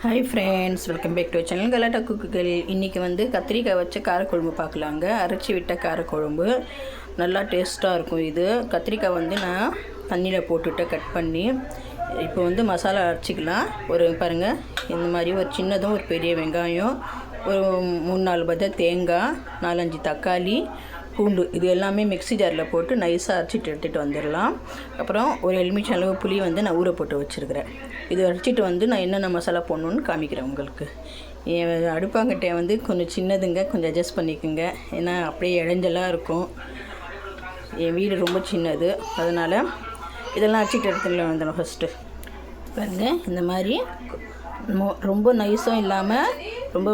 Hi friends, welcome back to channel Galatta குக்குகள். இன்றைக்கி வந்து கத்திரிக்காய் வச்ச காரக்குழம்பு பார்க்கலாங்க. அரைச்சி விட்ட காரக்குழம்பு நல்லா டேஸ்ட்டாக இருக்கும். இது கத்திரிக்காய் வந்து நான் தண்ணியில் போட்டுவிட்டு கட் பண்ணி இப்போ வந்து மசாலா அரைச்சிக்கலாம். ஒரு பாருங்கள், இந்த மாதிரி ஒரு சின்னதும் ஒரு பெரிய வெங்காயம், ஒரு 3-4 பத தேங்காய், 4-5 தக்காளி, பூண்டு, இது எல்லாமே மிக்ஸி ஜாரில் போட்டு நைஸாக அரைச்சிட்டு எடுத்துகிட்டு வந்துடலாம். அப்புறம் ஒரு எலுமிச்சை அளவு புளி வந்து நான் ஊற போட்டு வச்சுருக்கிறேன். இது அரைச்சிட்டு வந்து நான் என்னென்ன மசாலா போடணுன்னு காமிக்கிறேன் உங்களுக்கு. என் அடுப்பாங்கட்டை வந்து கொஞ்சம் சின்னதுங்க, கொஞ்சம் அட்ஜஸ்ட் பண்ணிக்கோங்க. ஏன்னா அப்படியே இடைஞ்சலாக இருக்கும். என் வீடு ரொம்ப சின்னது, அதனால் இதெல்லாம் அரைச்சிட்டு எடுத்துக்கலாம். வந்துடும் ஃபஸ்ட்டு பாருங்கள், இந்த மாதிரி ரொம்ப நைஸும் இல்லாமல் ரொம்ப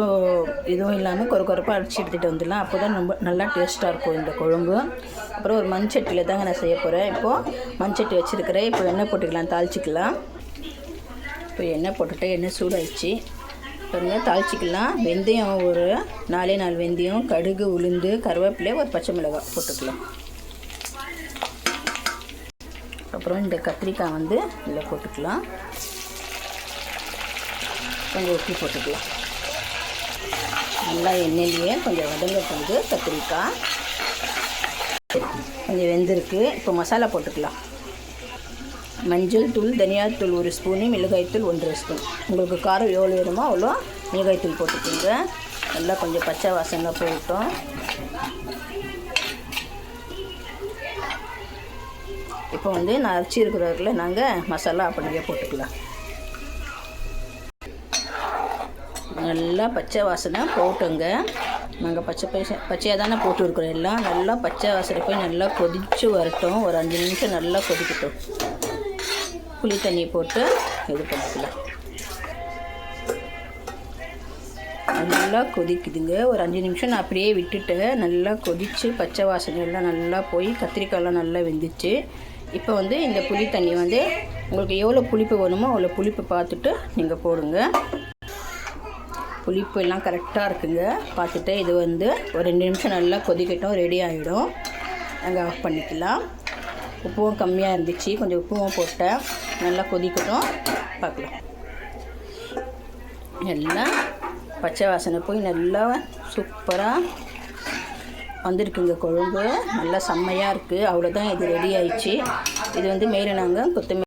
இதுவும் இல்லாமல் கொரப்பாக அரைச்சி எடுத்துகிட்டு வந்துடலாம். அப்போ தான் ரொம்ப நல்லா டேஸ்ட்டாக இருக்கும் இந்த குழம்பு. அப்புறம் ஒரு மண்சட்டியில் தாங்க நான் செய்ய போகிறேன். இப்போது மண்சட்டி வச்சுருக்கிறேன். இப்போ எண்ணெய் போட்டுக்கலாம், தாளிச்சிக்கலாம். இப்போ எண்ணெய் போட்டுட்டு எண்ணெய் சூடாகிடுச்சு. பாருங்கள், தாளிச்சிக்கலாம். வெந்தயம் ஒரு 4 வெந்தயம், கடுகு, உளுந்து, கருவேப்பிலை, ஒரு பச்சை மிளகாய் போட்டுக்கலாம். அப்புறம் இந்த கத்திரிக்காய் வந்து இதில் போட்டுக்கலாம். கொஞ்சம் உப்பு போட்டுக்கலாம். நல்லா எண்ணெயிலேயே கொஞ்சம் வதங்கட்டு கத்திரிக்காய் கொஞ்சம் வெந்திருக்கு. இப்போ மசாலா போட்டுக்கலாம். மஞ்சள் தூள், தனியாத்தூள் 1 ஸ்பூனு, மிளகாய்த்தூள் 1 ஸ்பூன். உங்களுக்கு காரம் எவ்வளோ வேணுமோ அவ்வளோ மிளகாய்த்தூள் போட்டுக்கோங்க. நல்லா கொஞ்சம் பச்சை வாசனை போயிட்டோம். இப்போ வந்து நான் அரைச்சி இருக்கிறவர்கள நாங்கள் மசாலா அப்படியே போட்டுக்கலாம். நல்லா பச்சை வாசனை போட்டுங்க. நாங்கள் பச்சையாக தானே போட்டுருக்குறோம். எல்லாம் நல்லா பச்சை வாசனை போய் நல்லா கொதித்து வரட்டும். ஒரு 5 நிமிஷம் நல்லா கொதிக்கட்டும். புளி தண்ணி போட்டு இது பண்ணிக்கலாம். நல்லா கொதிக்குதுங்க. ஒரு 5 நிமிஷம் நான் அப்படியே விட்டுட்டு நல்லா கொதித்து பச்சை வாசனை எல்லாம் நல்லா போய் கத்திரிக்காயெல்லாம் நல்லா வெந்துச்சு. இப்போ வந்து இந்த புளி தண்ணி வந்து உங்களுக்கு எவ்வளோ புளிப்பு வேணுமோ அவ்வளோ புளிப்பு பார்த்துட்டு நீங்கள் போடுங்க. புளிப்பு எல்லாம் கரெக்டாக இருக்குங்க. பார்த்துட்டு இது வந்து ஒரு 2 நிமிஷம் நல்லா கொதிக்கட்டும், ரெடி ஆகிடும். நாங்கள் ஆஃப் பண்ணிக்கலாம். உப்பும் கம்மியாக இருந்துச்சு, கொஞ்சம் உப்பும் போட்டேன். நல்லா கொதிக்கட்டும், பார்க்கலாம். எல்லாம் பச்சை வாசனை போய் நல்லா சூப்பராக வந்திருக்குங்க. குழம்பு நல்லா செம்மையாக இருக்குது. அவ்வளோதான், இது ரெடி ஆயிடுச்சு. இது வந்து மேலே நாங்கள் கொத்தமல்லி